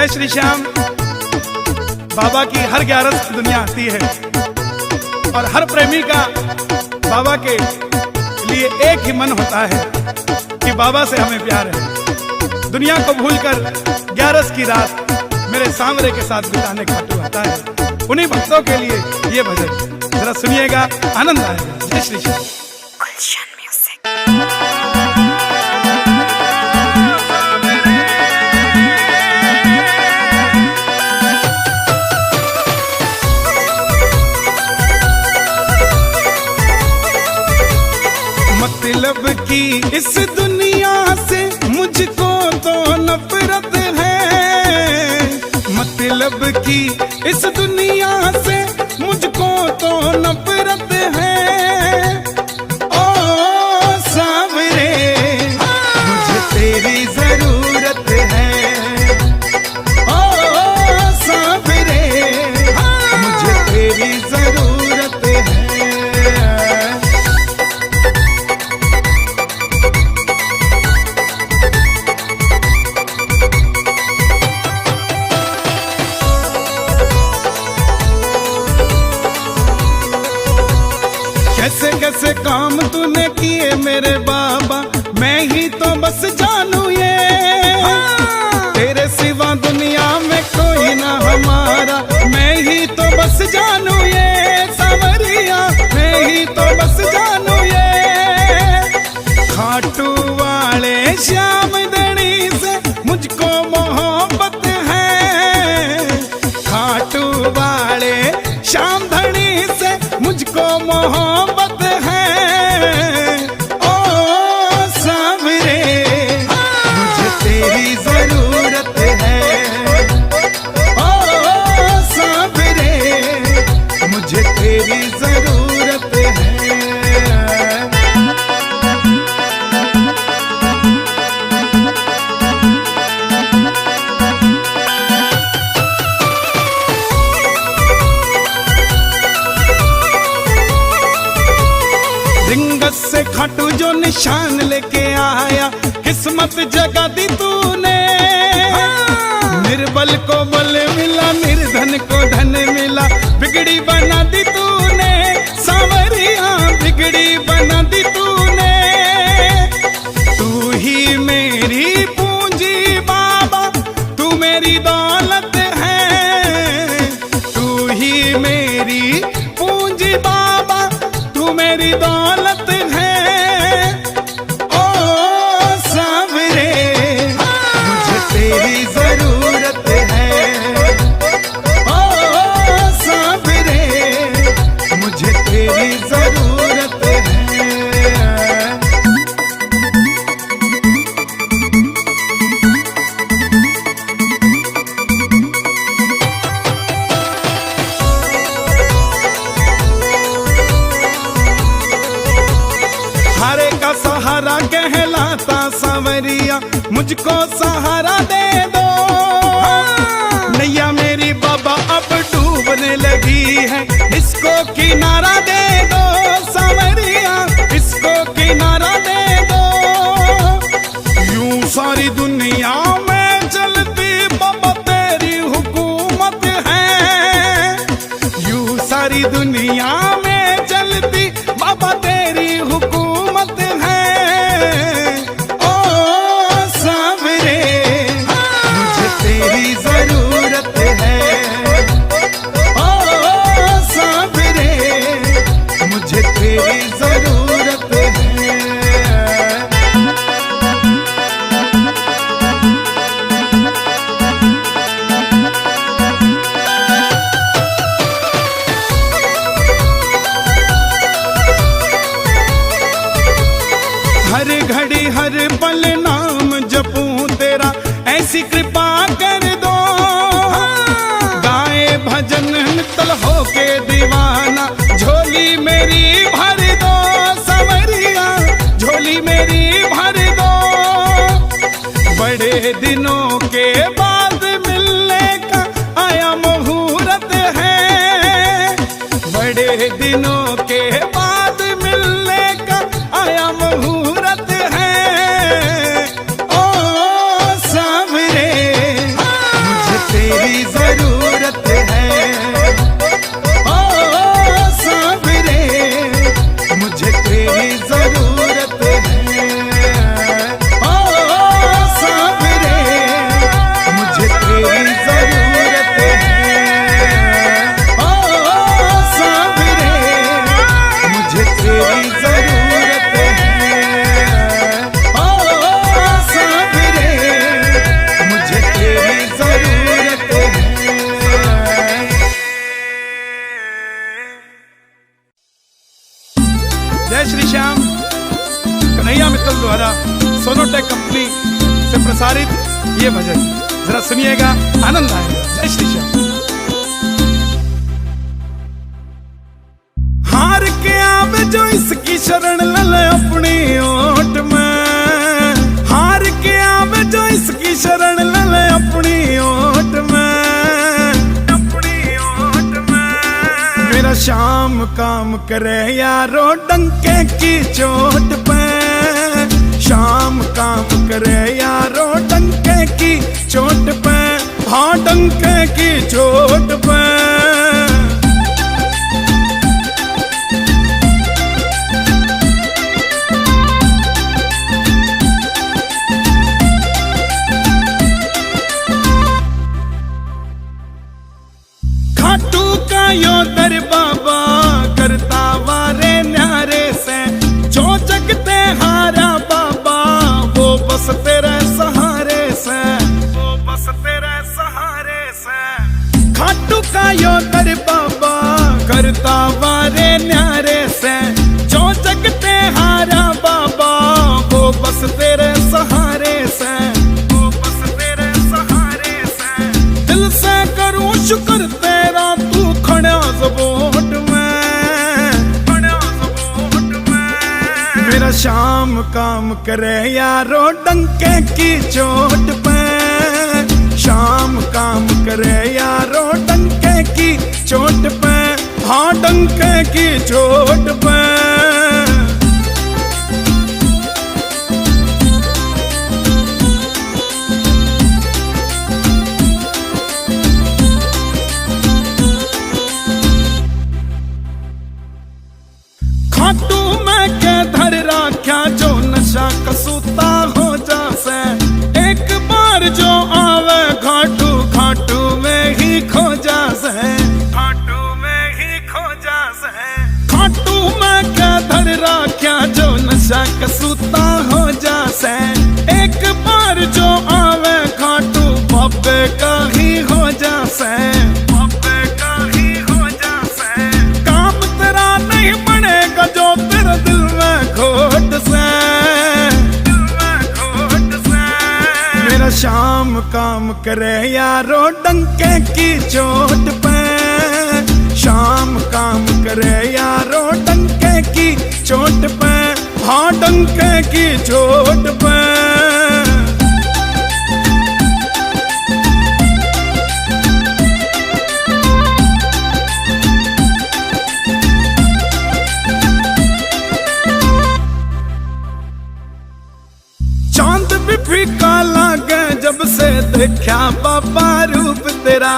जय श्री श्याम। बाबा की हर 11 दुनिया आती है और हर प्रेमी का बाबा के लिए एक ही मन होता है कि बाबा से हमें प्यार है। दुनिया को भूलकर 11 की रात मेरे सांवरे के साथ बिताने खाटू आता है। उन्हीं भक्तों के लिए ये भजन जरा सुनिएगा, आनंद आएगा। जय श्री श्याम। मतलब की इस दुनिया से मुझको तो नफरत है, मतलब की इस दुनिया से मुझको तो नफरत है। ओ सांवरे मुझे तेरी जरूरत है, ओ सांवरे मुझे तेरी जरूरत है। कैसे कैसे काम तूने किए मेरे बाबा, मैं ही तो बस जानू ये। तेरे सिवा दुनिया में कोई ना हमारा, मैं ही तो बस जानू ये। सांवरिया मैं ही तो बस जानू ये। खाटू वाले श्याम धनी से मुझको मोहब्बत है, खाटू वाले श्याम धनी से मुझको मोहब्बत है। ओ सांवरे मुझे तेरी जरूरत है, ओ सांवरे मुझे तेरी जरूरत है। रिंगस से खाटू जो निशान लेके आया, किस्मत जगा दी तूने। निर्बल को बल मिला, निर्धन को धन मिला, बिगड़ी बना दी तूने। सांवरिया बिगड़ी बना दी तूने। तू ही मेरी पूंजी बाबा, तू मेरी दौलत है। तू ही मेरी पूंजी बाबा, तू मेरी दौलत है। ओ सांवरे मुझे तेरी जरूरत है, ओ सांवरे मुझे तेरी जरूरत है। हारे का सहारा कहलाता सांवरिया, मुझको सहारा दे दो। नैया मेरी बाबा अब डूबने लगी है, इसको किनारा दे दो। सांवरिया इसको किनारा दे दो। यूं सारी दुनिया में चलती बाबा तेरी हुकूमत है। यूं सारी दुनिया में चलती बाबा तेरी हुकूमत है। ओ सांवरे मुझे तेरी जरूरत है, ओ सांवरे मुझे तेरी जरूरत है। हर घड़ी हर पल नाम जपूं तेरा, ऐसी कृपा कर दो। गाए भजन नितल होके दीवाना, झोली मेरी भर दो। सांवरिया झोली मेरी भर दो। बड़े दिनों के बाद मिलने का आया मुहूर्त है। बड़े दिनों के बाद मिलने का आया मुहूर्त है। ओ सांवरे मुझे ये भजन जरा सुनिएगा, आनंद आएगा। जय श्री श्याम। हार के आवे जो इसकी शरण ले अपनी ओट में, हार के आवे जो इसकी शरण ले अपनी ओट में, अपनी ओट में। मेरा श्याम काम करे यारो डंके की चोट पे, श्याम काम करे यारो डंके की चोट पे, हाँ डंके की चोट पे। खाटू का यो दर बाबा करता वारे न्यारे से, जो जगते हारा बाबा वो बस तेरे सहारे से, वो बस तेरे सहारे से। खाटू का यो दर बाबा करता वारे न्यारे से, जो जगते हारा बाबा वो बस तेरे सहारे से, वो बस तेरे सहारे से। दिल से करूं शुक्र तेरा तू खड़ा ज़बोट में, खड़ा ज़बोट में। मेरा श्याम काम करे यारो डंके की चोट पे, श्याम काम करे यारो डंके की चोट पे, हाँ डंके की चोट पे। खाटू में के धर राख्या जो नशा कसूता हो जासे, एक बार जो आवे घाटू घाटू में ही खो जासे, घाटू में ही खो जासे। खाटू में के धर राख्या जो नशा कसूता हो जासे, एक बार जो आवे घाटू बाबे का ही हो जासे, बाबे का ही हो जासे। काम तेरा नहीं बनेगा जो तेरे दिल में खोट से, दिल में खोट से। मेरा श्याम काम करे यारो डंके की चोट पे, श्याम काम करे यारो डंके की चोट पे, हाँ डंके की चोट पे। चांद भी फीका लागे जब से देखा बाबा रूप तेरा,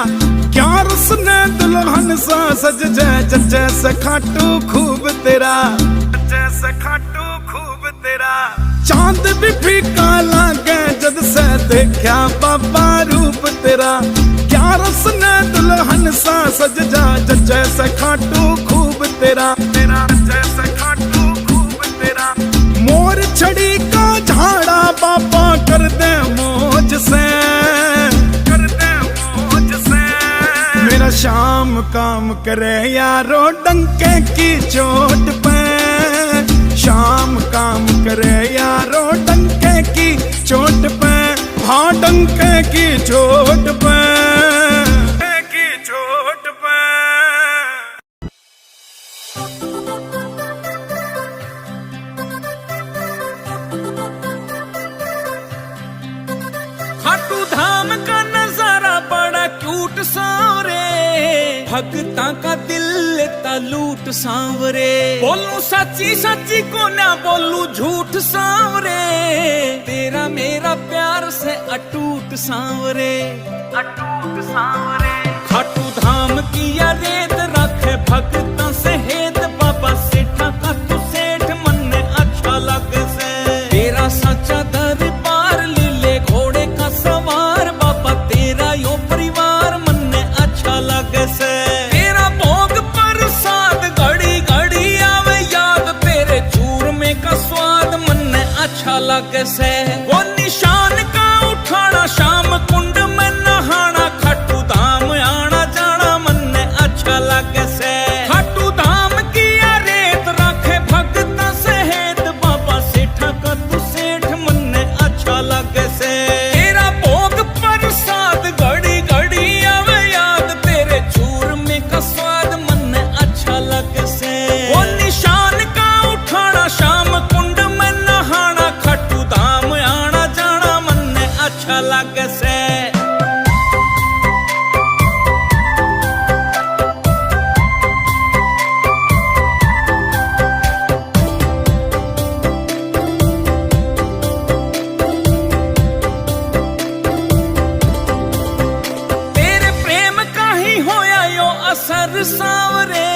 क्या उसने दुल्हन सा सज जाए जैसे खाटू खूब तेरा, जैसे खाटू खूब तेरा। चांद भी फीका लागे जब से देखा बाबा रूप तेरा, क्या उसने दुल्हन सा सज जाए जैसे खाटू खूब तेरा, तेरा जैसे खाटू खूब तेरा। मोर छड़ी का झाड़ा बाबा कर दे मौज से, कर दे मौज से। मेरा श्याम काम करे यारो डंके की चोट पे, श्याम काम करे यारो डंके की चोट पे, हाँ डंके की चोट पे, की चोट पे। खाटू धाम का नजारा बड़ा क्यूट सांवरे, भगता का दिल लेता लूट सांवरे। बोलूं सच्ची सच्ची को ना बोलूं झूठ सांवरे, तेरा मेरा प्यार से अटूट सांवरे, अटूट सांवरे। खाटू धाम की या रेत रखे भगता से हेत, बाबा सेठा का तू सेठ मन ने अच्छा लगे से। तेरा सच्चा दरबार लीले घोड़े का सवार, बाबा तेरा यो परिवार मन ने अच्छा लगे से। तेरा भोग प्रसाद घड़ी घड़ी आवे याद, तेरे चूरमे का स्वाद मन ने अच्छा लगे से। वो निशान का उठाना शाम कुंड में नहाना, खाटू धाम आना जाना मन ने अच्छा लगे से। सांवरे,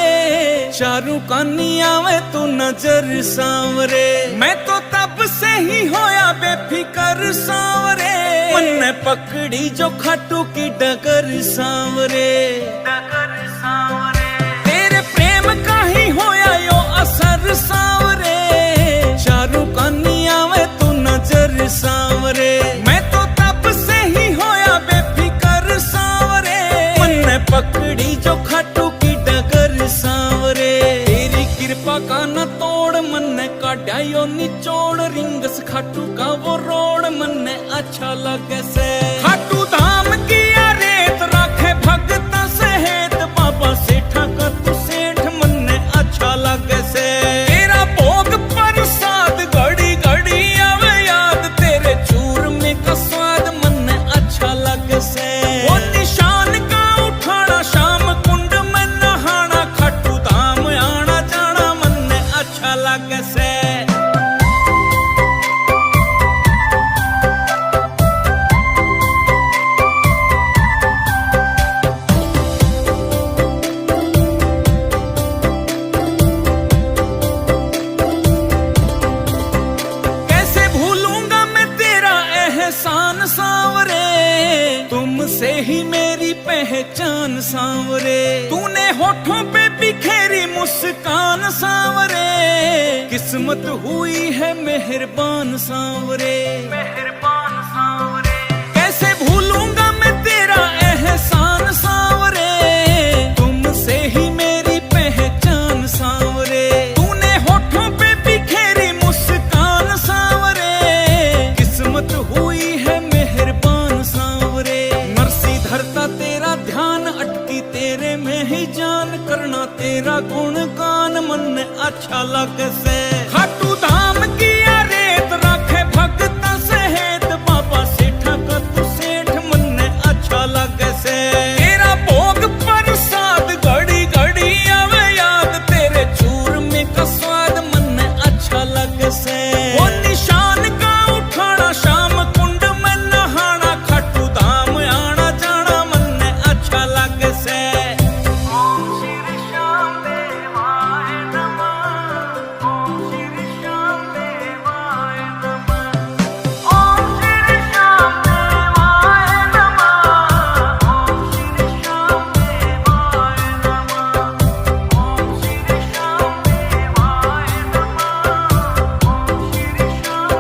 चारू कानी आवे तू नजर सांवरे। मैं तो तब से ही होया बेफिकर सांवरे, मन्ने पकड़ी जो खाटू की डगर सांवरे। तेरे प्रेम का ही होया यो असर सांवरे, चारू कानी आवे तू नजर सांवरे। मैं तो तब से ही होया बेफिकर सांवरे, मन्ने पकड़ी जो खाटू की डगर सांवरे। तेरी कृपा का न तोड़ मन्ने काटा यो निचोड़, रिंगस खाटू का वो रोड मन्ने अच्छा लगे से। खाटू धाम की रेत राखे भगत सहेत, बाबा सेठा का तू सेठ मन्ने अच्छा लगे से। तेरा भोग प्रसाद घड़ी घड़ी आवे याद, तेरे चूरमे का स्वाद मन्ने अच्छा लगे से। वो निशान का उठाना शाम कुंड में नहाना, खाटू धाम आना जाना मन्ने अच्छा लगे से। एहसान सांवरे, तुमसे ही मेरी पहचान सांवरे। तूने होठों पे बिखेरी मुस्कान सांवरे, किस्मत हुई है मेहरबान सांवरे। कैसे भूलूंगा मैं तेरा एहसान सांवरे, तुमसे ही मेरी पहचान सांवरे। तूने होठों पे बिखेरी मुस्कान सांवरे, किस्मत हुई है मेहरबान सांवरे। नरसी धरता तेरा ध्यान, अटकी तेरे में ही जान, करना तेरा गुणगान मन अच्छा लगे से। खाटू धाम की रेत राखे भगत सहेत, बाबा सेठा का तू सेठ मन अच्छा लगे से। तेरा भोग प्रसाद घड़ी घड़ी आवे याद, तेरे चूरमे का स्वाद मन अच्छा लगे से। वो निशान का उठाना शाम कुंड में नहाना, खाटू धाम आना जाना मन अच्छा लगे से। ओम श्री श्याम देवाय नमः, ओम श्री श्याम देवाय नमः, ओम श्री श्याम देवाय नमः, ओम श्री श्याम देवाय नमः, ओम श्री श्याम देवाय नमः, ओम श्री श्याम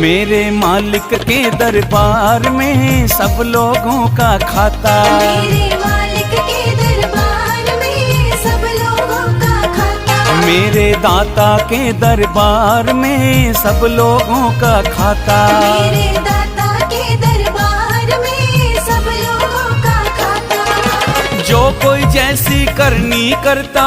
मेरे मालिक के दरबार में सब लोगों का खाता, मेरे मालिक के दरबार में सब लोगों का खाता। मेरे दाता के दरबार में सब लोगों का खाता। मेरे दाता के दरबार में सब लोगों का खाता। जो कोई जैसी करनी करता,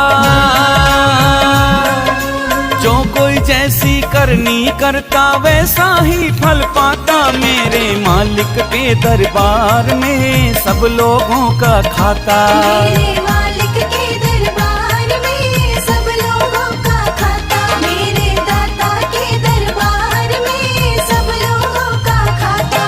जो कोई जैसी करनी करता वैसा ही फल पाता। मेरे मालिक के दरबार में सब लोगों का खाता। मेरे मालिक के दरबार में सब लोगों का खाता। मेरे दाता के दरबार में सब लोगों का खाता।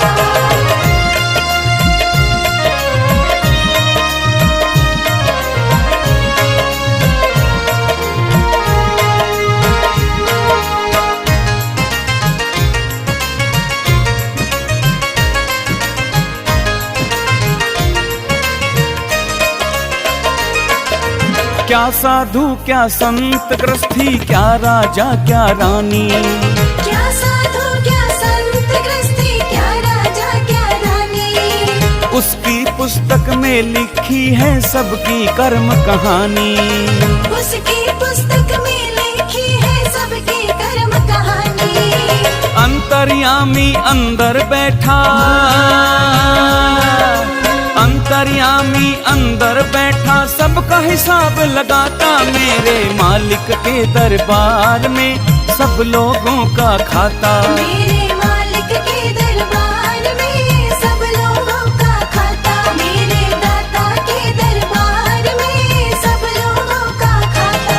क्या साधु क्या संत गृहस्थी, क्या राजा क्या रानी, क्या साधु क्या संत गृहस्थी, क्या राजा क्या रानी। उसकी पुस्तक में लिखी है सबकी कर्म कहानी। उसकी पुस्तक में लिखी है सबकी कर्म कहानी। अंतर अंतर्यामी अंदर बैठा, अंतर्यामी अंदर बैठा, सबका हिसाब लगाता, मेरे मालिक के दरबार में सब लोगों का खाता। मेरे मालिक के दरबार में सब लोगों का खाता, मेरे दाता के दरबार में सब लोगों का खाता।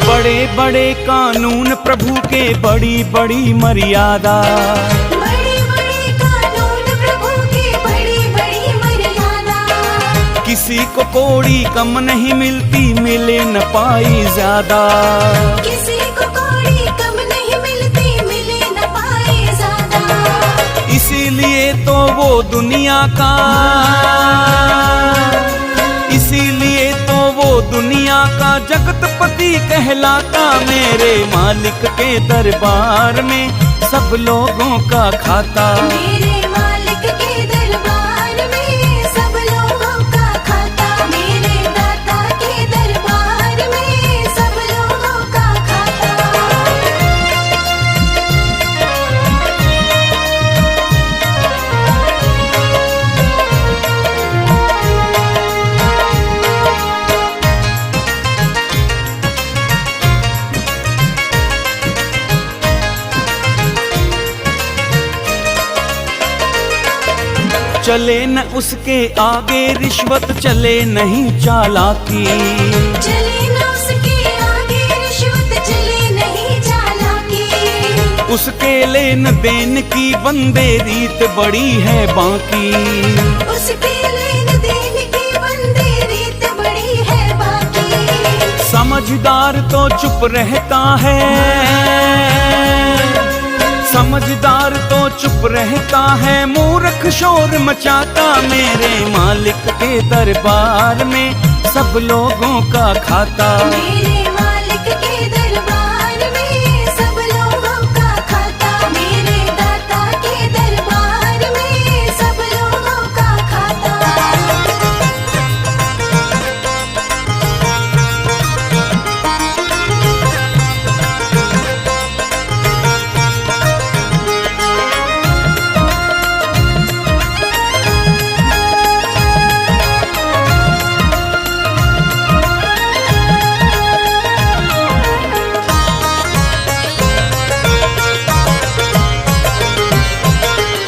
बड़े बड़े कानून प्रभु के, बड़ी बड़ी मर्यादा, बड़े बड़े कानून प्रभु की, बड़ी बड़ी मर्यादा। किसी को कोड़ी कम नहीं मिलती, मिले न पाई ज्यादा। किसी को कोड़ी कम नहीं मिलती, मिले न पाए ज्यादा। इसीलिए तो वो दुनिया का, इसीलिए तो वो दुनिया का जगतपति कहलाता, मेरे मालिक के दरबार में सब लोगों का खाता। मेरे मालिक के दरबार में सब लोगों का खाता, मेरे दाता के दरबार में सब लोगों का खाता। चले न उसके आगे रिश्वत, चले नहीं चालाकी, चले न उसके आगे रिश्वत, चले नहीं चालाकी। उसके लेन देन की बंदे रीत बड़ी है बाकी, उसके लेन देन की बंदे रीत बड़ी है बाकी। समझदार तो चुप रहता है, समझदार तो चुप रहता है, मूर्ख शोर मचाता, मेरे मालिक के दरबार में सब लोगों का खाता। मेरे मालिक के दरबार में सब लोगों का खाता, मेरे दाता के दरबार में सब लोगों का खाता।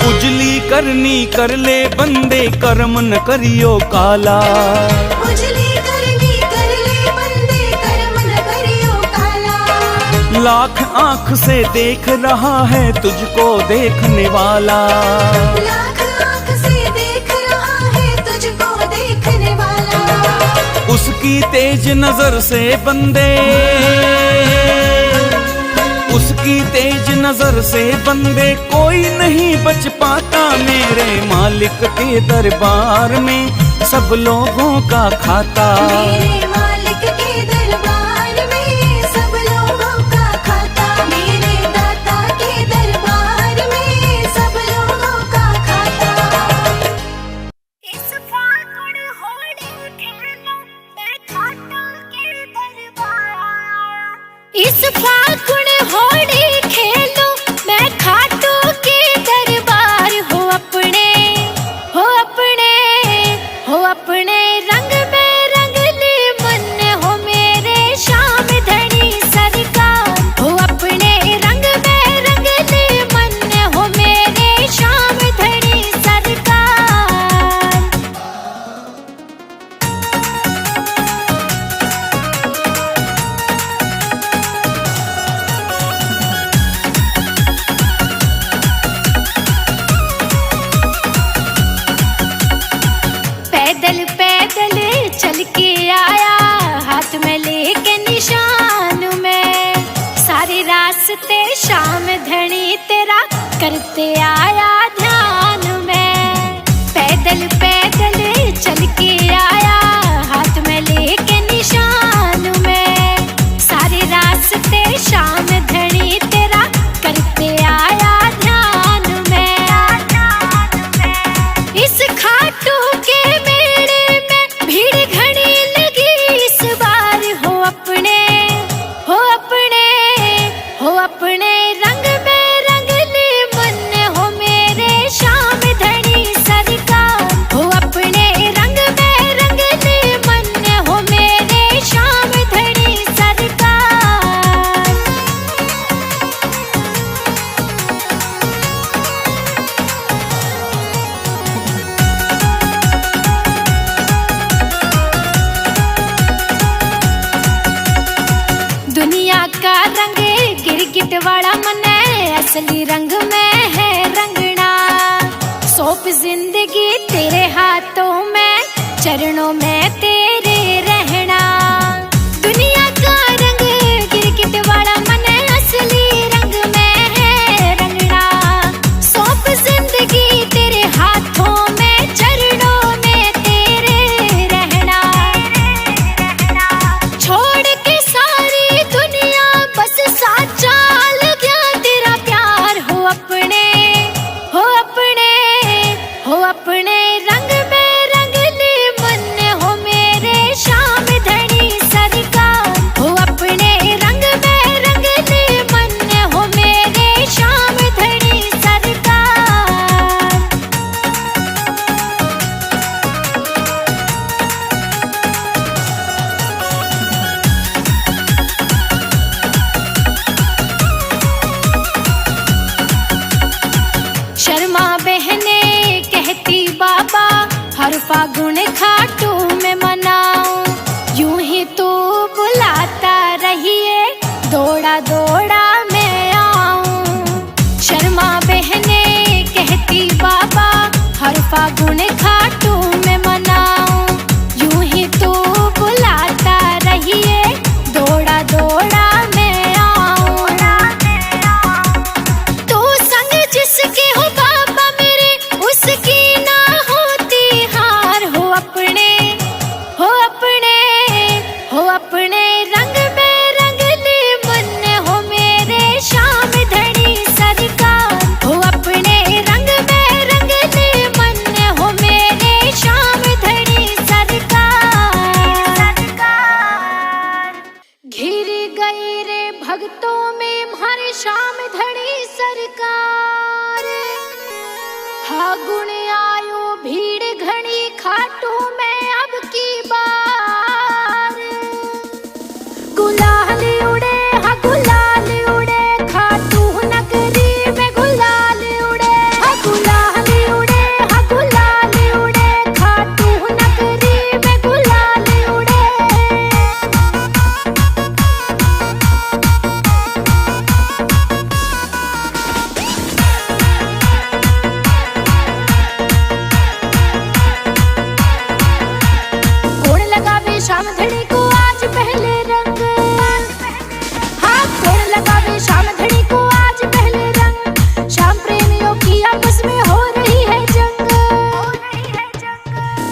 उजली करनी कर ले बंदे, कर्म न करियो काला। उजली करनी कर ले बंदे, कर्म न करियो काला। लाख आंख से देख रहा है तुझको देखने वाला, लाख आंख से देख रहा है तुझको देखने वाला। उसकी तेज नजर से बंदे, उसकी तेज नजर से बंदे कोई नहीं बच पाता, मेरे मालिक के दरबार में सब लोगों का खाता। मेरे मालिक के दरबार में सब लोगों का खाता, मेरे दाता के दरबार में सब लोगों का खाता। इस फागुन होली खेलो मैं खाटू के दरबार, इस फागुन होली खेलो मैं खाटू के दरबार। हो अपने हो अपने हो अपने रंग में रंग ले मन, हो मेरे श्याम धनी सरकार। हो अपने रंग में रंग ले मन, हो मेरे श्याम धनी सरकार। पैदल पैदल चल के आया, हाथ में लेके निशान में, सारे रास्ते श्याम धनी तेरा करते आया ध्यान में। पैदल का रंग गिरगिट वाला मन असली रंग में है रंगना। सौंप जिंदगी तेरे हाथों में, चरणों में तेरे रहना। दुनिया का रंग गिरगिट वाला मन असली रंग में है रंगना। सौंप जिंदगी तेरे हाथों में, चरणों में तेरे रहना। छोड़ के सारी दुनिया बस साथ चाल गया तेरा प्यार हो अपने, हो अपने, हो अपने रंग में रंग ले मन हो मेरे श्याम धनी सरकार। हो अपने रंग में रंग ले मन हो मेरे श्याम धनी सरकार। शर्मा बहने कहती बाबा हर फागुन खाटू में मनाऊं। यूं ही तू बुलाता रहिए, दौड़ा दौड़ा मैं आऊं। शर्मा बहने कहती बाबा हर फागुन खाटू में मनाऊं। यूं ही तू बुलाता रहिए, दौड़ा दौड़ा मैं आऊं। तो संग जिसके हो बाबा मेरे, उसकी ना होती हार। हो अपने, हो अपने, हो अपने रंग में रंग ले मन हो मेरे श्याम धनी सरकार। हो अपने रंग में रंग ले मन हो मेरे श्याम धनी सरकार। घिर गई रे भक्तों में हमारे श्याम धनी सरकार। फागुन आयो भीड़ घनी खाटू में अब की बार। गुलाल उड़े हा गुलाल उड़े, खाटू नगरी में गुलाल उड़े। हा गुलाल उड़े हा गुलाल उड़े, खाटू नगरी में गुलाल उड़े। कौन लगावे श्याम धनी को आज पहले रंग। हाँ कौन लगावे श्याम धनी को आज पहले रंग। श्याम प्रेमियों की आपस में हो रही है जंग।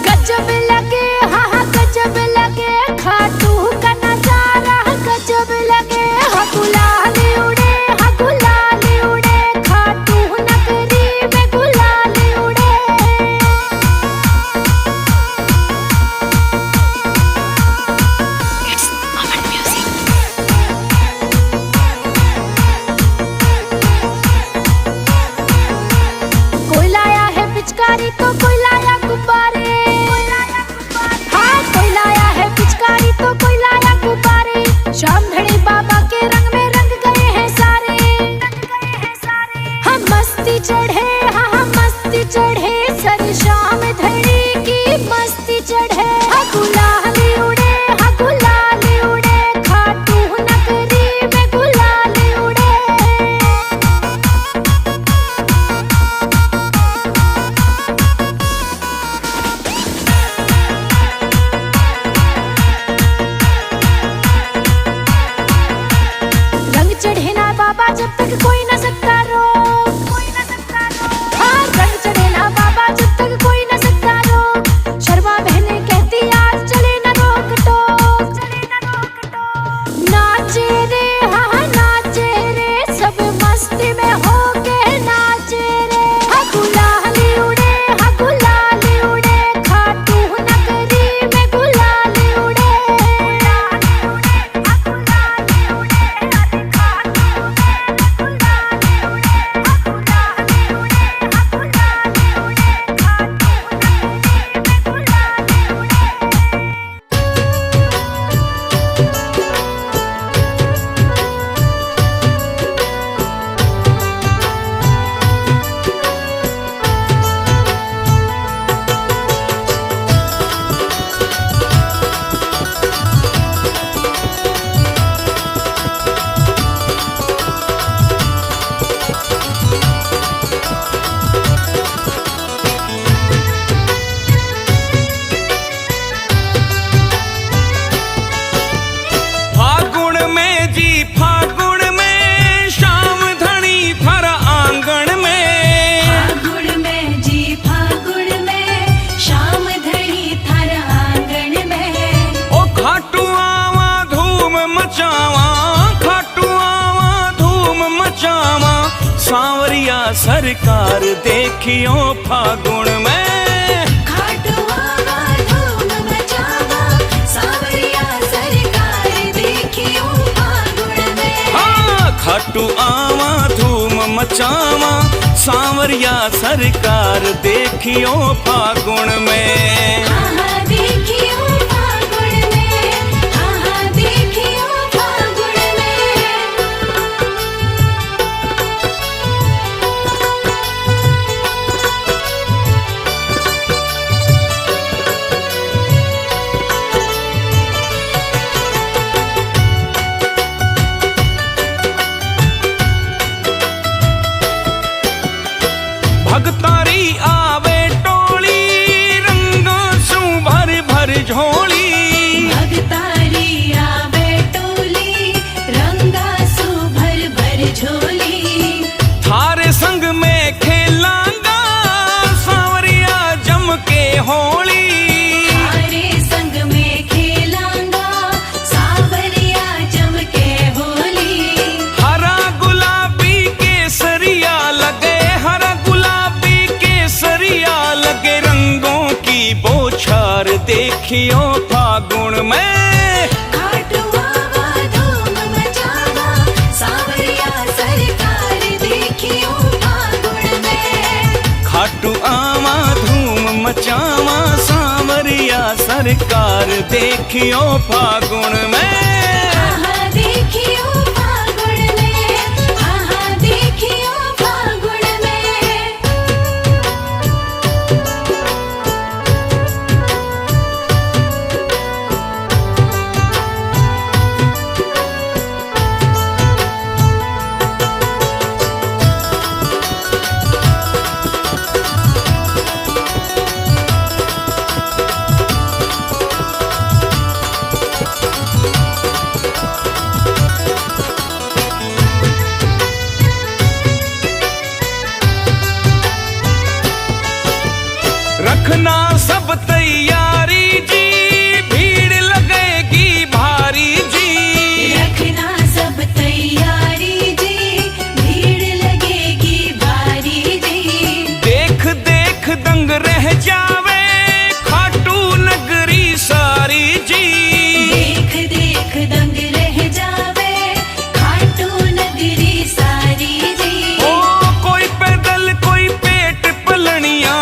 गजब लगे हाँ हाँ गजब लगे, खाटू का नजारा गजब लगे। हाँ गुलाल उड़े हाँ गुलाल उड़े, खाटू नगरी में गुलाल उड़े। कोई लाया है पिचकारी तो कोई लाया गुब्बारे। हाँ कोई लाया है पिचकारी तो कोई लाया गुब्बारे। श्याम धनी बाबा के रंग में रंग गए हैं सारे। हम मस्ती चढ़े हाँ हम मस्ती चढ़े, सर श्याम धनी की मस्ती चढ़े। हाँ गुलाल उड़े हाँ गुलाल उड़े, खाटू नगरी में गुलाल उड़े। रंग चढ़े ना बाबा जब तक कोई न सकता रोक। हाँ रंग चढ़े ना बाबा जब तक कोई न सकता सरकार देखियो फागुन में। खाटू आवा धूम मचावा सांवरिया सरकार देखियो फागुन में। हाँ, खाटू आवा धूम मचावा सांवरिया सरकार देखियो फागुन में। हाँ देखियो फागुन में, हाँ देखियो फागुन में। भगतारी आवे टोली रंगों सु भर भर झोली। भगतारी आवे टोली रंगा सु भर भर झोली। थारे संग में खेलांगा सांवरिया जम के होली। थारे संग में खेलांगा सांवरिया जम के होली। हरा गुलाबी केसरिया लगे, हरा गुलाबी केसरिया लगे रंगों की बौछार देखियो फागुन में। खाटू आवा धूम मचावा सांवरिया सरकार देखियो फागुन में। खाटू आवा धूम मचावा सांवरिया सरकार देखियो फागुन में। हाँ देखियो फागुन में, हाँ देखियो फागुन में। रखना सब तैयारी जी, भीड़ लगेगी भारी जी। रखना सब तैयारी जी, भीड़ लगेगी भारी जी। देख देख दंग रह जावे खाटू नगरी सारी जी। देख देख दंग रह जावे खाटू नगरी सारी जी। ओ कोई पैदल कोई पेट पलनिया,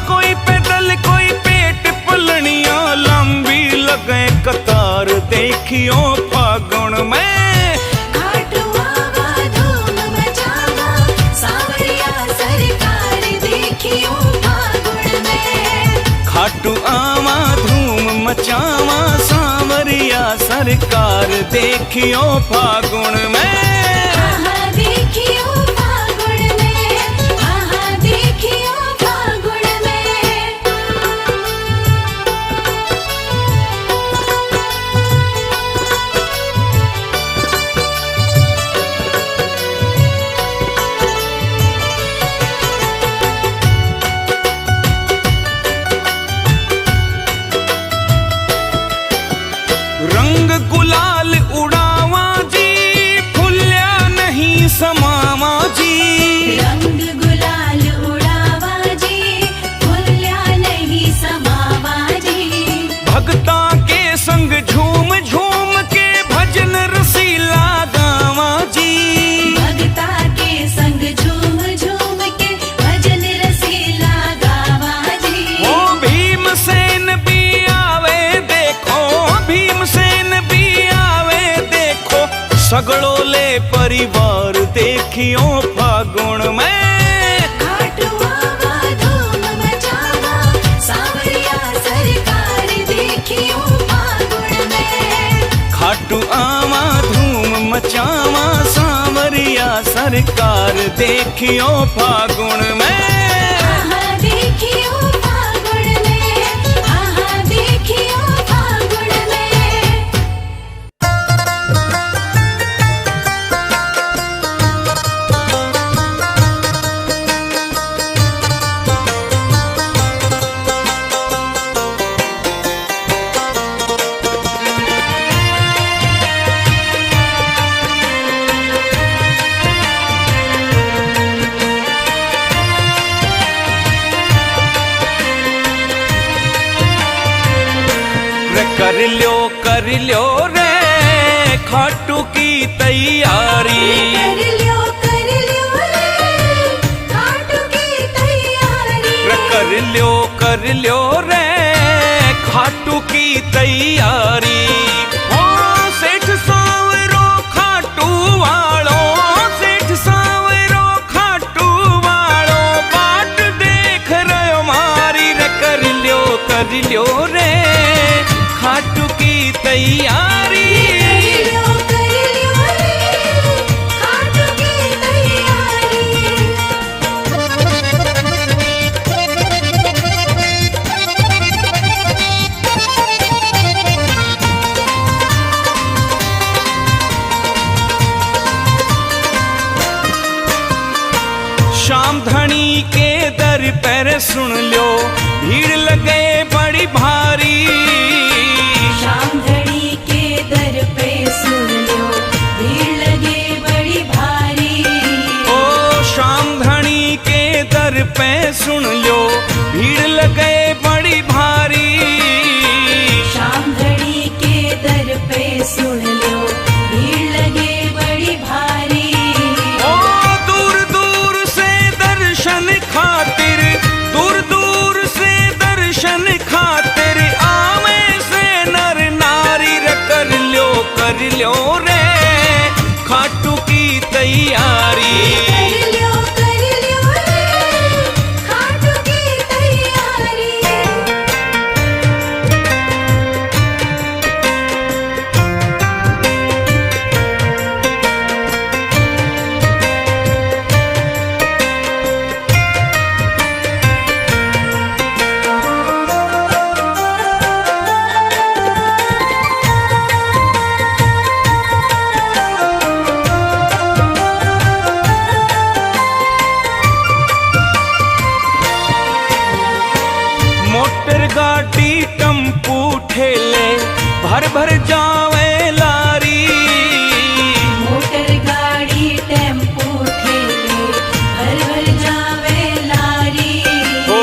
कोई पैदल कोई पेट पलनिया लंबी लगे कतार देखियो फागुन में। खाटू आवा धूम मचावा सांवरिया सरकार देखियो फागुन में। खाटू आवा धूम मचावा सांवरिया सरकार देखियो फागुन में। हाँ देखियो फागुन में, हाँ देखियो फागुन में। रंग गुलाल उड़ावा जी, फुल्या नहीं समावा जी। रंग गुलाल उड़ावा जी, फुल्या नहीं समावा जी। भगता के संग झूम झूम के भजन रसीला गावा जी। भगता के संग झूम झूम के भजन रसीला गावा जी। ओ भीमसेन भी आवे देखो, भीमसेन भी आवे देखो सगड़ो ले परिवार देखियो फागुन में। खाटू आवा धूम मचावा सांवरिया सरकार देखियो फागुन में। खाटू आवा धूम मचावा सांवरिया सरकार देखियो फागुन में। हाँ देखियो फागुन में, हाँ देखियो फागुन में। कर ल्यो रे खाटू की तैयारी। कर लियो रे खाटू की तैयारी। कर ल्यो रे खाटू की तैयारी। ओ सेठ सांवरो खाटू वालो, सेठ सांवरो खाटू वालो बाट देख रहे मारी रे। कर लियो रे खाटू की तैयारी। कर लियो रे खाटू की तैयारी। शाम धनी के दर पर सुन लो भीड़ लगे बड़ी भारी। शाम धनी के दर पे सुन लो भीड़ लगे बड़ी भारी। ओ शाम धनी के दर पे सुन लो भीड़ लगे बड़ी भारी। शाम धनी के दर पे सुन लो भीड़ लगे बड़ी भारी। ओ दूर दूर से दर्शन खातिर, दूर दूर से दर्शन खातिर आवे से नर नारी रे। कर लियो रे खाटू की तैयारी। कर लियो रे खाटू की तैयारी। मोटर गाड़ी टम्पू ठेले भर भर जावे लारी। मोटर गाड़ी टेम्पो ठेले भर भर जावे लारी। ओ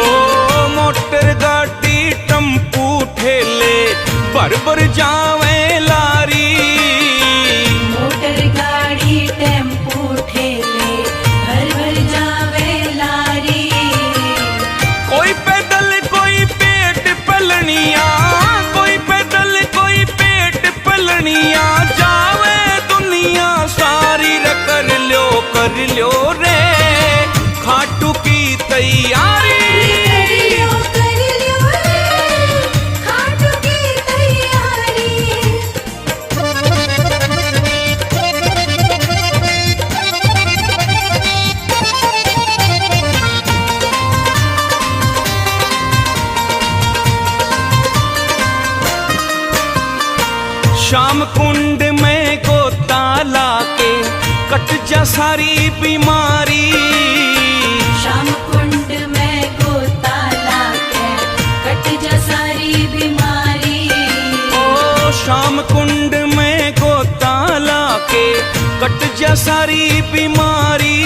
मोटर गाड़ी टम्पू ठेले भर भर जावे लारी। मोटर गाड़ी टेम्पो ठेले भर भर जावे लारी। कोई पैदल कोई पेट पलनिया, कोई पैदल कोई पेट पलनिया जावे दुनिया सारी रे। कर लियो रे खाटू की तैयारी। कर लियो रे खाटू की तैयारी। श्याम कुंड में गोता लाके कट जा सारी बीमारी। शाम कुंड में गोता लाके कट जा सारी बीमारी। ओ श्याम कुंड में गोता लाके कट जा सारी बीमारी।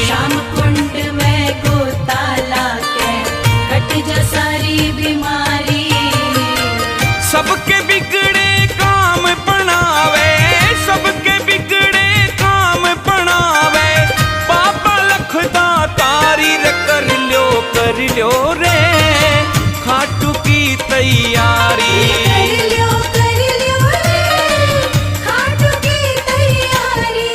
शाम कुंड में गोता लाके कट जा सारी बीमारी। सबके बिगड़े काम बनावे, सबके बिगड़े काम बनावे बाबा लखदा तारी रे। कर लियो रे खाटू की तैयारी। कर लियो रे खाटू की तैयारी।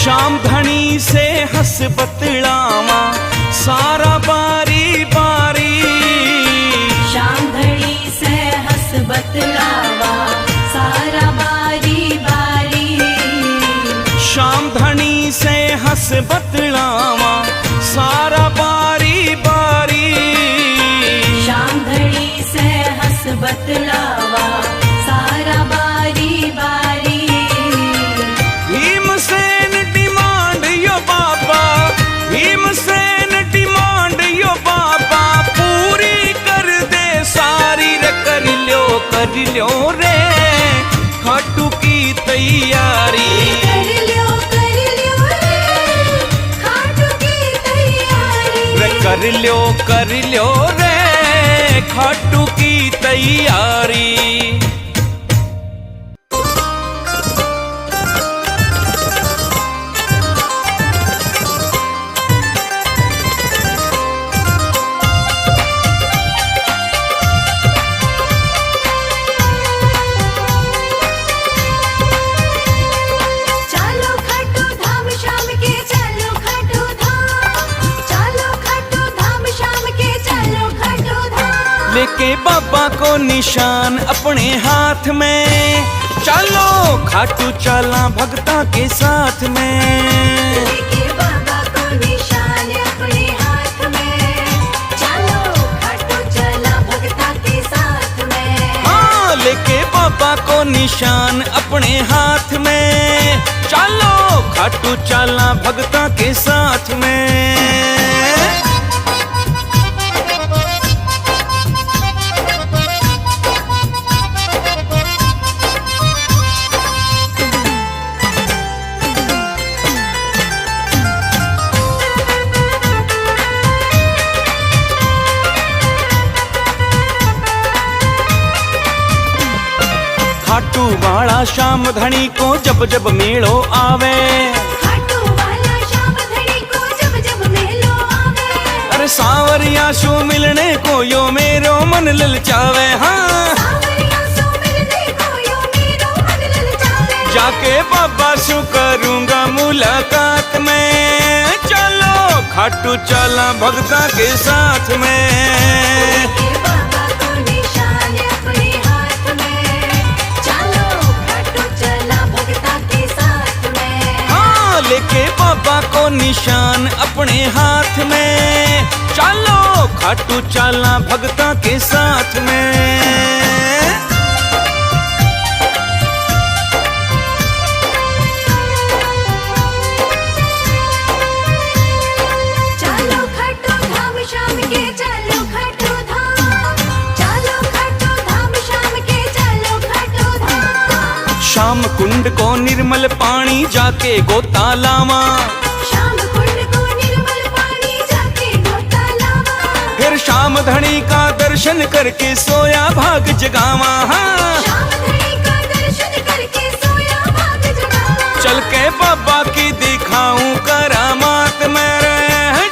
शाम धनी से हंस बतलावा सारा बारी बारी। शाम धनी से हंस बतलावा सारा बारी बारी। शाम धनी से हंस बतलावा सारा बारी बारी। शाम धनी से हंस बतलावा तैयारी। कर लियो रे खाटू की तैयारी। रे कर लियो रे खाटू की तैयारी। चलो खाटू धाम शाम के, चलो खाटू धाम, चलो खाटू धाम शाम के, चलो खाटू धाम। लेके बाबा को निशान अपने हाथ में, चलो खाटू चला भगता के साथ में। लेके बाबा को निशान अपने हाथ में, चलो खाटू चला भगता के साथ में। हाँ, लेके बाबा को निशान अपने हाथ में, चलो खाटू चला भगता के साथ में। खाटू वाला श्याम धनी को जब जब मेलो आवे, खाटू वाला शाम धनी को जब जब मेलो आवे। अरे सांवरिया शू मिलने को यो मेरो मन ललचावे। हाँ, सांवरिया सो मिलने को यो मेरो मन ललचावे। जाके बाबा शू करूंगा मुलाकात में, चलो खाटू चला भगता के साथ में। लेके बाबा को निशान अपने हाथ में, चलो खाटू चला भगता के साथ में। हाँ, लेके बाबा को निशान अपने हाथ में, चलो खाटू चला भगता के साथ में। चलो खाटू धाम शाम के, चलो खाटू धाम, चलो खाटू धाम शाम के, चलो खाटू धाम। शाम कुंड को निर्मल पानी जाके गोता लावा, शाम कुंड को निर्मल पानी जाके गोता लावा। फिर शाम धनी का दर्शन करके सोया भाग जगावा। हाँ, शाम धनी का दर्शन करके सोया भाग जगावा। चल के बाबा की दिखाऊं करामात मेरे,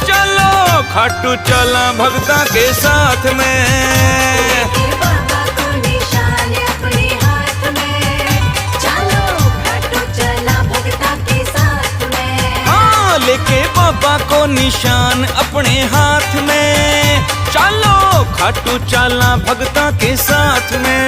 चलो खाटू चला भगता के साथ में। लेके बाबा को निशान अपने हाथ में, चलो खाटू चला भगता के साथ में। हाँ, लेके बाबा को निशान अपने हाथ में, चलो खाटू चला भगता के साथ में।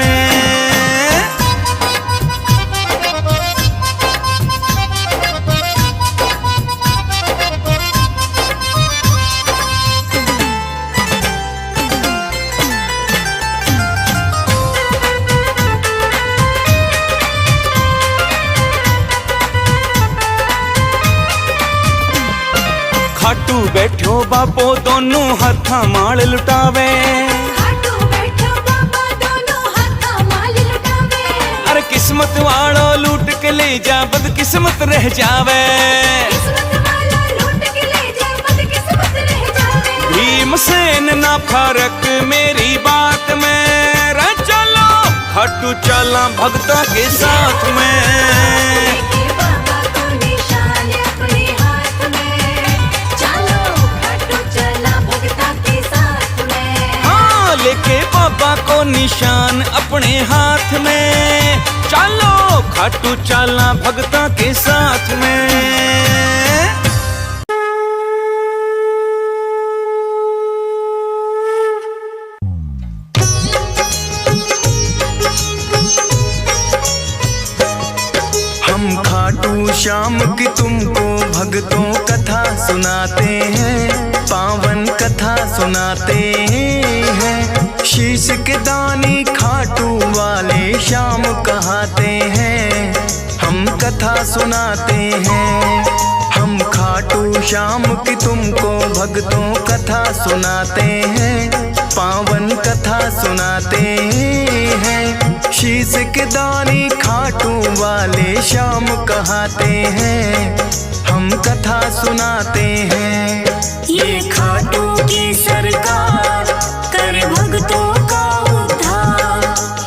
खाटू बैठो बापो दोनों हाथा माल लुटावे, खाटू बैठो बाबा दोनों हाथा माल लुटावे। अरे किस्मत वालो लूट के ले जा बदकिस्मत रह जावे। किस्मत वाला लूट के ले जाए बदकिस्मत रह जावे। भीमसेन ना फर्क मेरी बात में, रे चलो खाटू चला भगता के साथ में। लेके बाबा को निशान अपने हाथ में, चलो खाटू चला भगता के साथ में। हाँ, लेके बाबा को निशान अपने हाथ में, चलो खाटू चला भगता के साथ में। हम खाटू श्याम की तुमको भक्तों कथा सुनाते हैं, पावन कथा सुनाते हैं। शीश के दानी खाटू वाले श्याम कहाते हैं, हम कथा सुनाते हैं। हम खाटू श्याम की तुमको भक्तों कथा सुनाते हैं, पावन कथा सुनाते हैं। शीश के दानी खाटू खाटू वाले श्याम कहाते हैं, हम कथा सुनाते हैं। ये खाटू की सरकार कर भक्तों का उद्धार,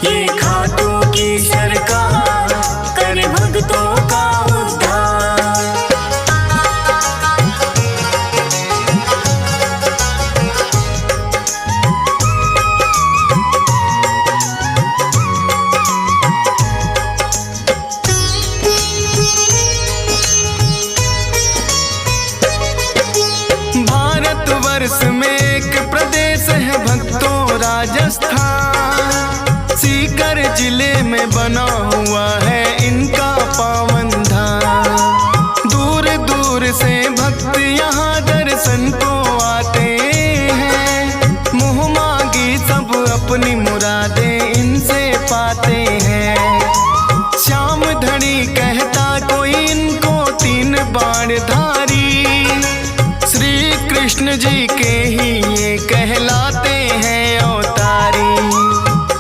ये खाटू की सरकार कर भक्तों का उद्धार। भारतवर्ष में एक प्रदेश है भक्तों राजस्थान, सीकर जिले में बना हुआ है इनका पावन धाम। दूर दूर से भक्त यहाँ दर्शन को आते हैं, मुँह मांगी सब अपनी मुरादें इनसे पाते हैं। श्याम धनी कहता कोई इनको 3 बाण धारी, श्री कृष्ण जी के ही ये कहलाते हैं अवतारी।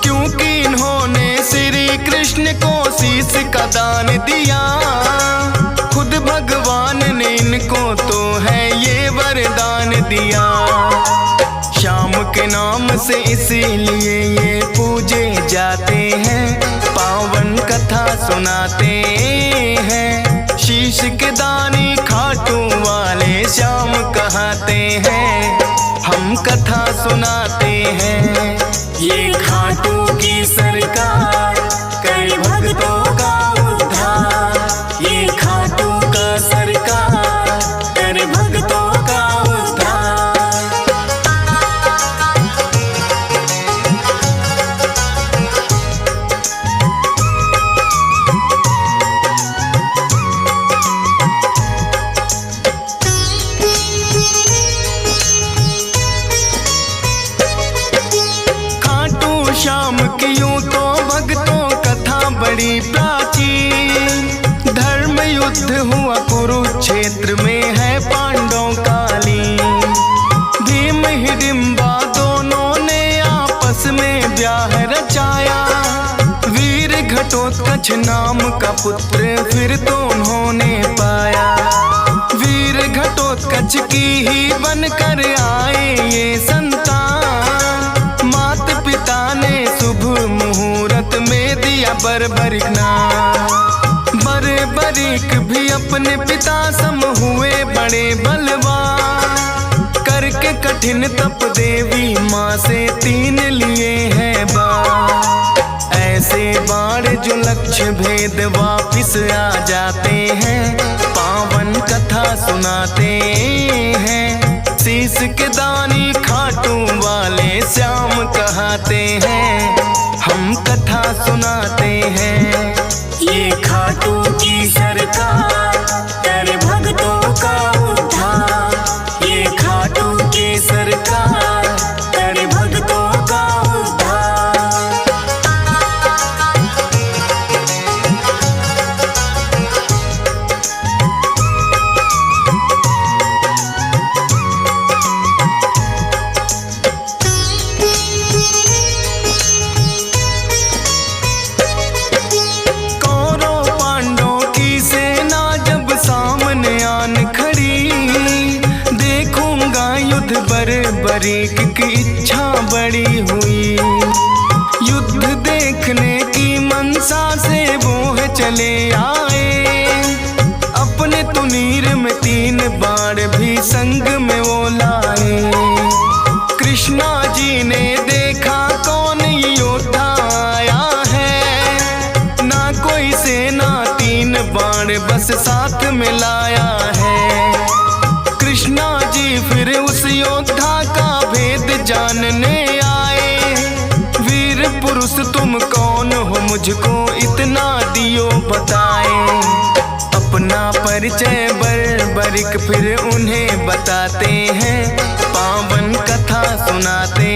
क्योंकि इन्होंने श्री कृष्ण को शीश का दान दिया, खुद भगवान ने इनको तो है ये वरदान दिया। श्याम के नाम से इसीलिए ये पूजे जाते हैं, पावन कथा सुनाते हैं। शीश के दानी खाटू वाले श्याम कहाते हैं, हम कथा सुनाते हैं। ये खाटू की सरकार कर भक्तों का उद्धार, ये खाटू का सरकार कर भक्तों का उद्धार। श्याम की यूं तो भक्तों कथा बड़ी प्राचीन, धर्म युद्ध हुआ कुरुक्षेत्र में है पांडवों कालीन। भीम हिडिंबा दोनों ने आपस में ब्याह रचाया, वीर घटोत्कच नाम का पुत्र फिर तो उन्होंने पाया। वीर घटोत्कच की ही बनकर आए ये संतान, मात पिता ने शुभ मुहूर्त में दिया बर्बरिक नाम। बर्बरिक भी अपने पिता सम हुए बड़े बलवान, करके कठिन तप देवी माँ से 3 लिए हैं बाण। ऐसे बाण जो लक्ष्य भेद वापिस आ जाते हैं, पावन कथा सुनाते हैं। शीश के दानी खाटू वाले श्याम कहाते हैं, हम कथा सुनाते हैं। ये खाटू की सरकार कर भक्तों का उद्धार, ये खाटू की सरकार कर भक्तों का उद्धार। बर्बरिक की इच्छा बड़ी हुई, युद्ध देखने की मनसा से वो है चले आए। अपने तुनीर में 3 बाण भी संग में वो लाए। कृष्णा जी ने देखा कौन योद्धा आया है, ना कोई सेना 3 बाण बस साथ में लाया है। कृष्णा जी फिर उस योद्धा का भेद जानने आए। वीर पुरुष तुम कौन हो मुझको इतना दियो बताए। अपना परिचय बर्बरिक फिर उन्हें बताते हैं, पावन कथा सुनाते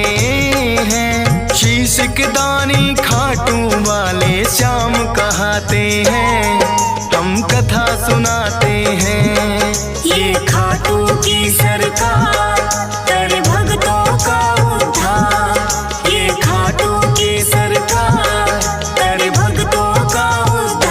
हैं। शीश के दानी खाटू वाले श्याम कहाते हैं, हम कथा सुनाते हैं। ये खाटू की सरकार कर भक्तों का उद्धार, ये खाटू की सरकार कर भक्तों का उद्धार।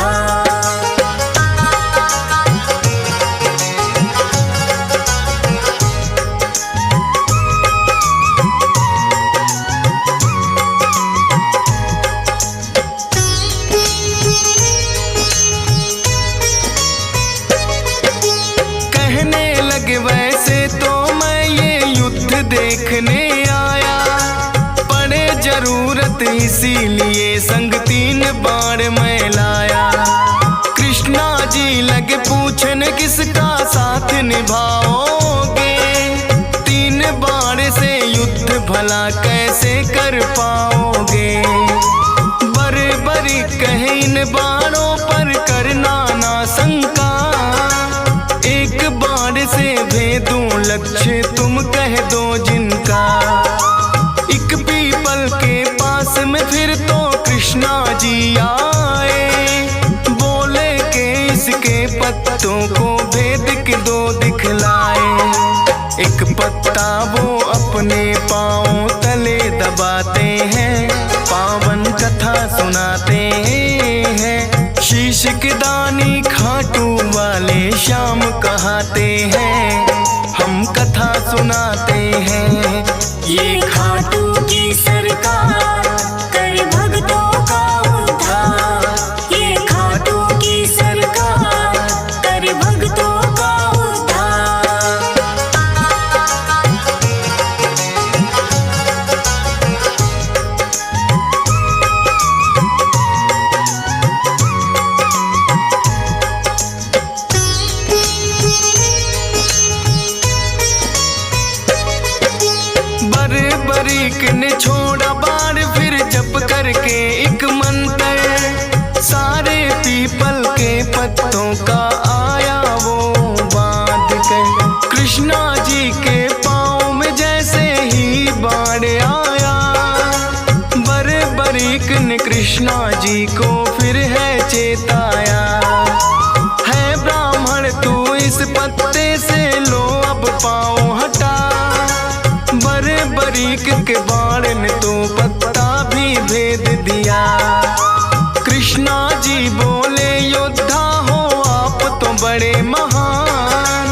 इसीलिए संग 3 बाण मैं लाया। कृष्णा जी लगे पूछन किसका साथ निभाओगे, 3 बाण से युद्ध भला कैसे कर पाओगे। बरी कहे इन बाणों पर करना ना शंका, एक बाण से भेदूं लक्ष्य तुम कह दो जिनका। एक पीपल के पास में फिर तो कृष्णा जी आए, बोले के इसके पत्तों को भेद के 2 दिखलाए। एक पत्ता वो अपने पांव तले दबाते हैं, पावन कथा सुनाते हैं। शीश के दानी खाटू वाले श्याम कहाते हैं, हम कथा सुनाते हैं। ये खाटू की सरकार कर भक्तों का उद्धार, ये खाटू की सरकार कर भक्तों का उद्धार। बरीक ने छोड़ा बाण फिर जप करके एक मंत्र, सारे पीपल के पत्तों का आया वो बांध कर। कृष्णा जी के पाँव में जैसे ही बाण आया, बरीक ने कृष्णा जी को फिर है चेताया। है ब्राह्मण तू इस पत्ते से लो अब पाँव हटा, बरीक के बाण ने तो पत्ता भी भेद दिया। कृष्णा जी बोले योद्धा हो आप तो बड़े महान,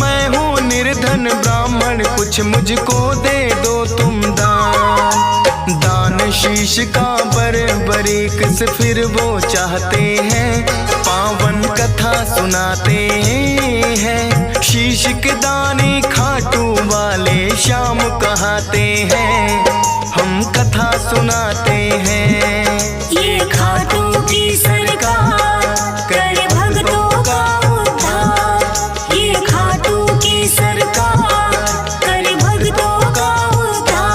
मैं हूँ निर्धन ब्राह्मण कुछ मुझको दे दो तुम दान। दान शीश का बरीक से फिर वो चाहते हैं, पावन कथा सुनाते हैं। शीश के दानी खाटू वाले श्याम कहाते हैं, हम कथा सुनाते हैं। ये खाटू की सरकार कर भक्तों का उद्धार, ये खाटू की सरकार कर भक्तों का उद्धार।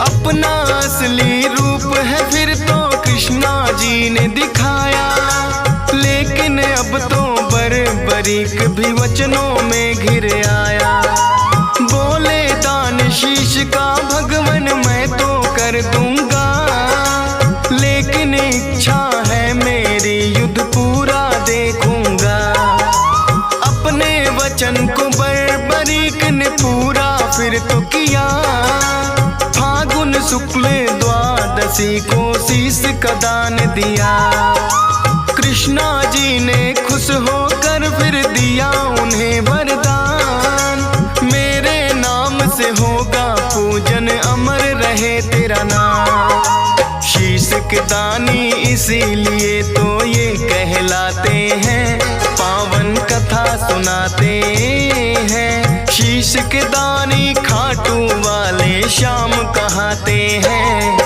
अपना असली रूप है फिर तो कृष्णा जी ने दिखाया, लेकिन अब तो बरीक भी वचनों में घिर आया। बोले दान शीश का भगवन मैं तो कर दूंगा, लेकिन इच्छा है मेरी युद्ध पूरा देखूंगा। अपने वचन को बरीक ने पूरा फिर तो किया, फागुन शुक्ल द्वादशी को शीश का दान दिया। कृष्णा जी ने खुश होकर फिर दिया उन्हें वरदान, मेरे नाम से होगा पूजन अमर रहे तेरा नाम। शीश के दानी इसीलिए तो ये कहलाते हैं, पावन कथा सुनाते हैं। शीश के दानी खाटू वाले श्याम कहाते हैं,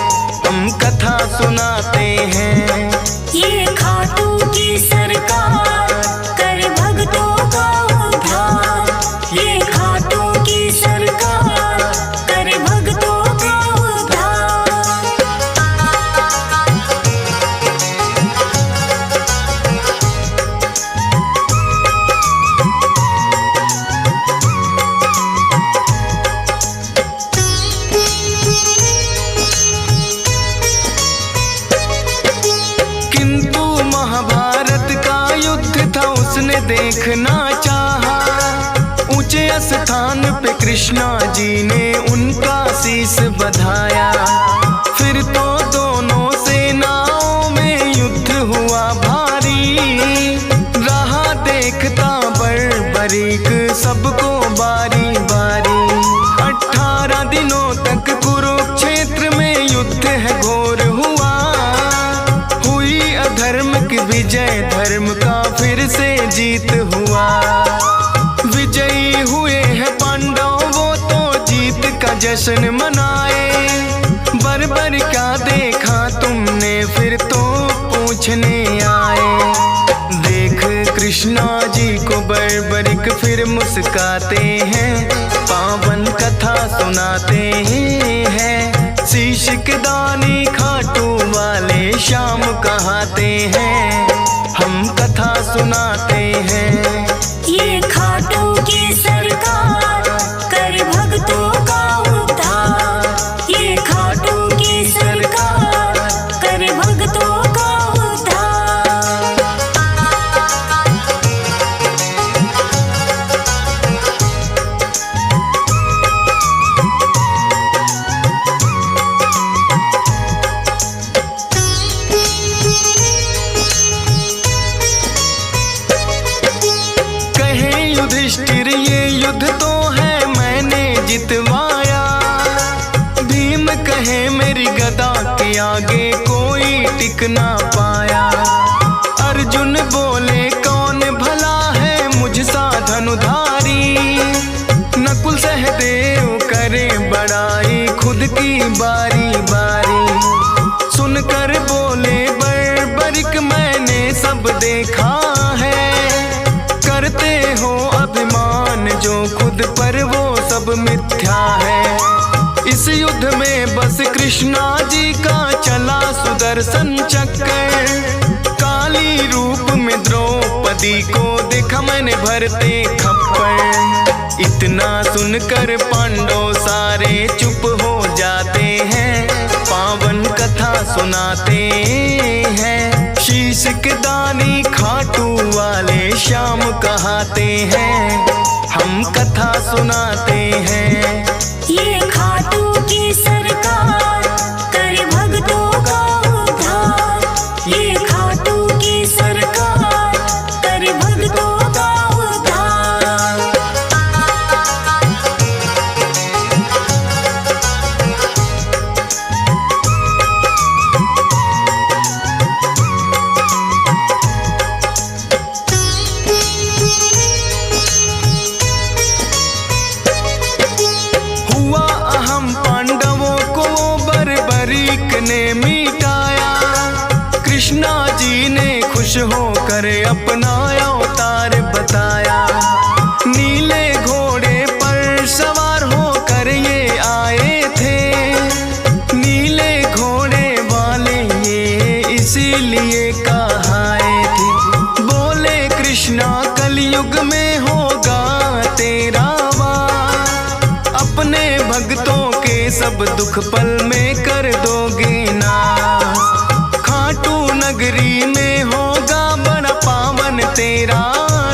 हम कथा सुनाते हैं। ये खाटू की सरकार कर भक्तों का उद्धार, ये खाटू की सरकार कर भक्तों का उद्धार। उसने देखना चाहा, ऊंचे स्थान पे कृष्णा जी ने उनका शीश बधाया। फिर तो दोनों सेनाओं में युद्ध हुआ भारी, रहा देखता बरीक सबको बारी बारी। 18 दिनों तक जीत हुआ। विजयी हुए हैं पांडव, वो तो जीत का जश्न मनाए। बर्बर क्या देखा तुमने, फिर तो पूछने आए। देख कृष्णा जी को बर्बरिक फिर मुस्काते हैं, पावन कथा सुनाते हैं। शीश के दानी खाटू वाले श्याम कहाते हैं, हम कथा सुनाते हैं। ये खाटू की सरकार कर भक्तों का उद्धार। ये खाटू की सरकार कर भक्तों का उद्धार। युधिष्ठिर ये युद्ध तो है मैंने जितवाया। भीम कहे मेरी गदा के आगे कोई टिक ना पाया। अर्जुन बोले कौन भला है मुझसा धनुधारी। नकुल सहदेव करे बड़ाई खुद की बारी बारी। सुनकर बोले बर्बरिक मैंने सब देखा है। करते हो अभिमान जो खुद पर वो सब मिथ्या है। इस युद्ध में बस कृष्णा जी का चला सुदर्शन चक्कर। काली रूप में द्रौपदी को देखा मैंने भरते खप्पर। इतना सुनकर पांडव सारे चुप हो जाते हैं, पावन कथा सुनाते हैं। शीश के दानी खाटू वाले श्याम कहाते हैं, हम कथा सुनाते हैं। ये खाटू की सरकार कर भक्तों का उद्धार। ये खाटू की सरकार कर भक्तों का उद्धार। ने मिटाया। कृष्णा जी ने खुश होकर अपना अवतार बताया। नीले घोड़े पर सवार होकर ये आए थे। नीले घोड़े वाले ये इसीलिए कहाए थे। बोले कृष्णा कलयुग में होगा तेरा वार। अपने भक्तों के सब दुख पल में कर दोगे नाश। खाटू नगरी में होगा बड़ा पावन तेरा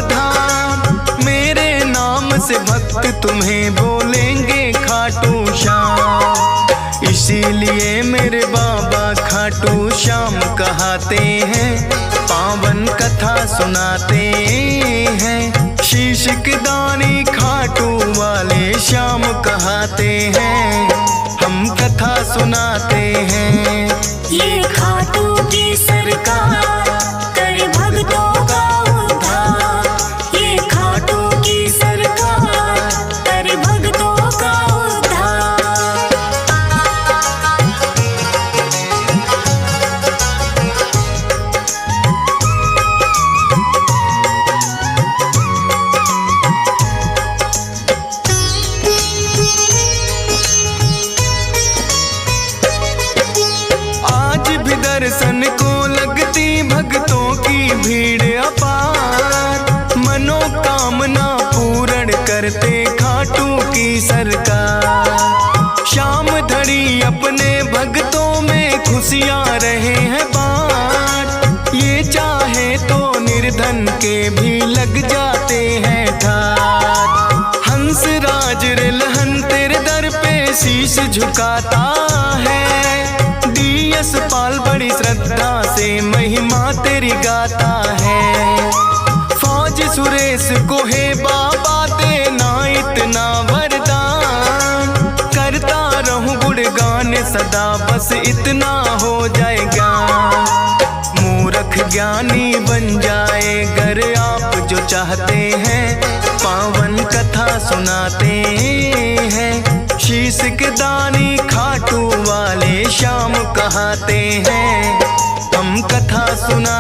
धाम। मेरे नाम से भक्त तुम्हें बोलेंगे खाटू श्याम। इसीलिए मेरे बाबा खाटू श्याम कहाते हैं, पावन कथा सुनाते हैं। शीश के दानी खाटू वाले श्याम कहाते हैं, हम कथा सुनाते हैं। ये खाटू की सरकार कर भक्तों का उद्धार। ये खाटू की सरकार कर भक्तों का उद्धार। दर्शन को लगती भक्तों की भीड़ अपार। मनोकामना पूर्ण करते खाटू की सरकार। शाम धड़ी अपने भक्तों में खुशियाँ रहे हैं बाँट। ये चाहे तो निर्धन के भी लग जाते हैं ठाट। हंस राज रिलहन तेरे दर पे शीश झुकाता है। पाल बड़ी श्रद्धा से महिमा तेरी गाता है। फौज सुरेश को है बाबा देना इतना वरदान। करता रहूं गुणगान सदा बस इतना हो जाएगा। मूरख मूर्ख ज्ञानी बन जाए गर आप जो चाहते हैं, पावन कथा सुनाते हैं। शीश के दानी खाटू वाले श्याम कहाते हैं, हम कथा सुना